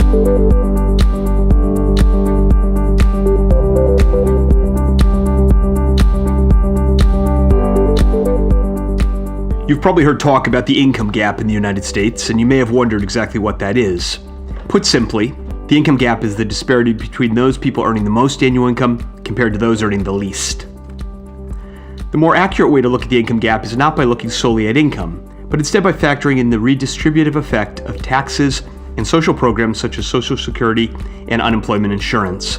You've probably heard talk about the income gap in the United States, and you may have wondered exactly what that is. Put simply, the income gap is the disparity between those people earning the most annual income compared to those earning the least. The more accurate way to look at the income gap is not by looking solely at income, but instead by factoring in the redistributive effect of taxes and social programs such as Social Security and unemployment insurance.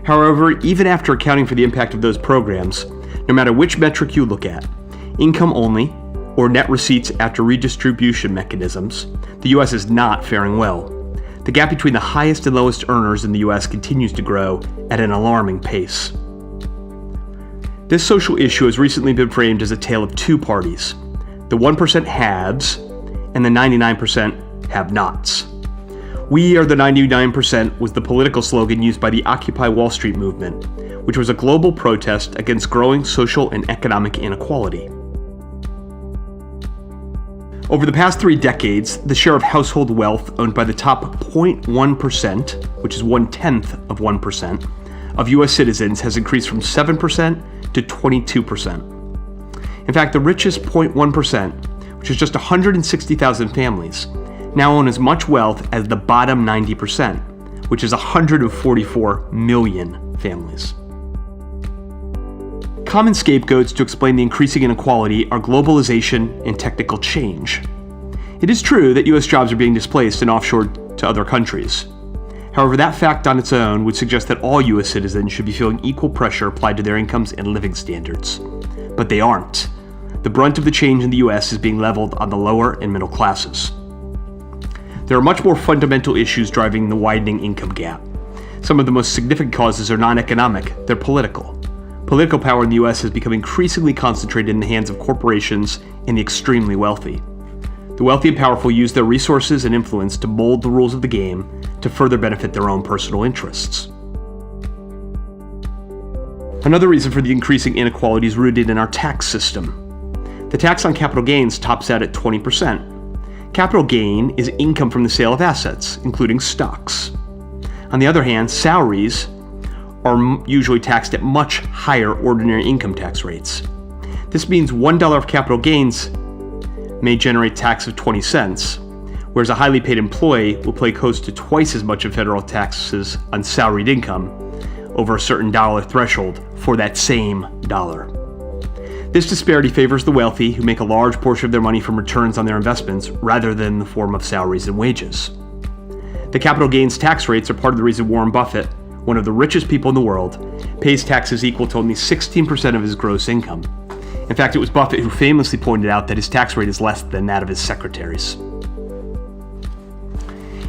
However, even after accounting for the impact of those programs, no matter which metric you look at, income only, or net receipts after redistribution mechanisms, the U.S. is not faring well. The gap between the highest and lowest earners in the U.S. continues to grow at an alarming pace. This social issue has recently been framed as a tale of two parties, the 1% haves and the 99% have-nots. "We are the 99% was the political slogan used by the Occupy Wall Street movement, which was a global protest against growing social and economic inequality. Over the past 3 decades, the share of household wealth owned by the top 0.1%, which is 1/10 of 1%, of U.S. citizens has increased from 7% to 22%. In fact, the richest 0.1%, which is just 160,000 families, now own as much wealth as the bottom 90%, which is 144 million families. Common scapegoats to explain the increasing inequality are globalization and technical change. It is true that U.S. jobs are being displaced and offshored to other countries. However, that fact on its own would suggest that all U.S. citizens should be feeling equal pressure applied to their incomes and living standards. But they aren't. The brunt of the change in the U.S. is being leveled on the lower and middle classes. There are much more fundamental issues driving the widening income gap. Some of the most significant causes are non-economic, they're political. Political power in the U.S. has become increasingly concentrated in the hands of corporations and the extremely wealthy. The wealthy and powerful use their resources and influence to mold the rules of the game to further benefit their own personal interests. Another reason for the increasing inequality is rooted in our tax system. The tax on capital gains tops out at 20%. Capital gain is income from the sale of assets, including stocks. On the other hand, salaries are usually taxed at much higher ordinary income tax rates. This means $1 of capital gains may generate tax of 20 cents, whereas a highly paid employee will pay close to twice as much of federal taxes on salaried income over a certain dollar threshold for that same dollar. This disparity favors the wealthy, who make a large portion of their money from returns on their investments rather than in the form of salaries and wages. The capital gains tax rates are part of the reason Warren Buffett, one of the richest people in the world, pays taxes equal to only 16% of his gross income. In fact, it was Buffett who famously pointed out that his tax rate is less than that of his secretaries.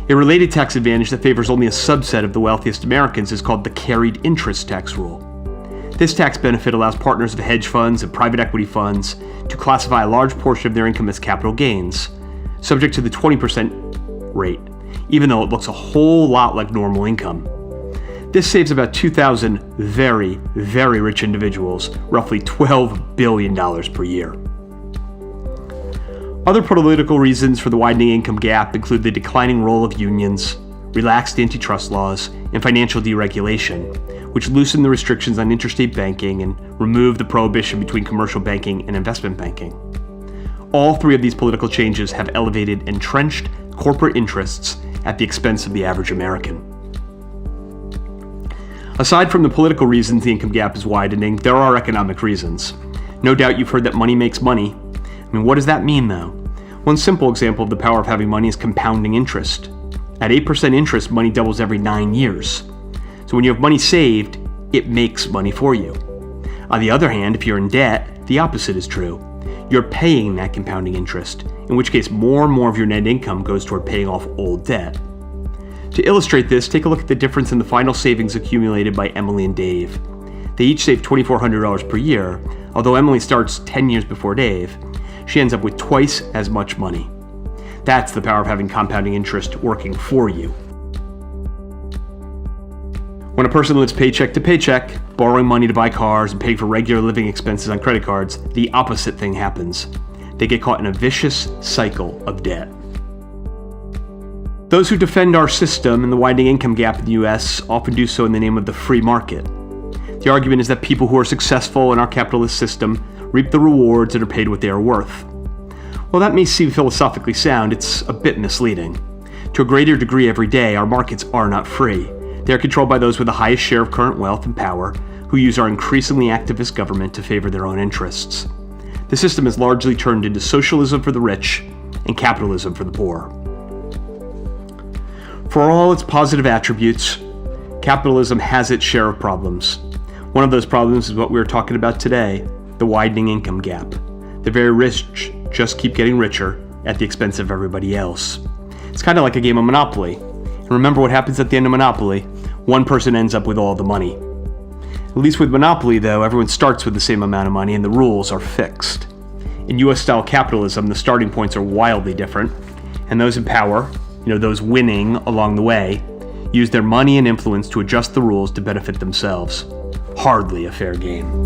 A related tax advantage that favors only a subset of the wealthiest Americans is called the carried interest tax rule. This tax benefit allows partners of hedge funds and private equity funds to classify a large portion of their income as capital gains, subject to the 20% rate, even though it looks a whole lot like normal income. This saves about 2,000 very, very rich individuals roughly $12 billion per year. Other political reasons for the widening income gap include the declining role of unions, relaxed antitrust laws, and financial deregulation, which loosen the restrictions on interstate banking and remove the prohibition between commercial banking and investment banking. All 3 of these political changes have elevated entrenched corporate interests at the expense of the average American. Aside from the political reasons the income gap is widening, there are economic reasons. No doubt you've heard that money makes money. What does that mean, though? One simple example of the power of having money is compounding interest. At 8% interest, money doubles every 9 years. So when you have money saved, it makes money for you. On the other hand, if you're in debt, the opposite is true. You're paying that compounding interest, in which case more and more of your net income goes toward paying off old debt. To illustrate this, take a look at the difference in the final savings accumulated by Emily and Dave. They each save $2,400 per year, although Emily starts 10 years before Dave. She ends up with twice as much money. That's the power of having compounding interest working for you. When a person lives paycheck to paycheck, borrowing money to buy cars and paying for regular living expenses on credit cards, the opposite thing happens. They get caught in a vicious cycle of debt. Those who defend our system and the widening income gap in the US often do so in the name of the free market. The argument is that people who are successful in our capitalist system reap the rewards and are paid what they are worth. While that may seem philosophically sound, it's a bit misleading. To a greater degree every day, our markets are not free. They are controlled by those with the highest share of current wealth and power, who use our increasingly activist government to favor their own interests. The system has largely turned into socialism for the rich and capitalism for the poor. For all its positive attributes, capitalism has its share of problems. One of those problems is what we're talking about today, the widening income gap. The very rich just keep getting richer at the expense of everybody else. It's kind of like a game of Monopoly. And remember what happens at the end of Monopoly? One person ends up with all the money. At least with Monopoly, though, everyone starts with the same amount of money and the rules are fixed. In US-style capitalism, the starting points are wildly different, and those in power, those winning along the way, use their money and influence to adjust the rules to benefit themselves. Hardly a fair game.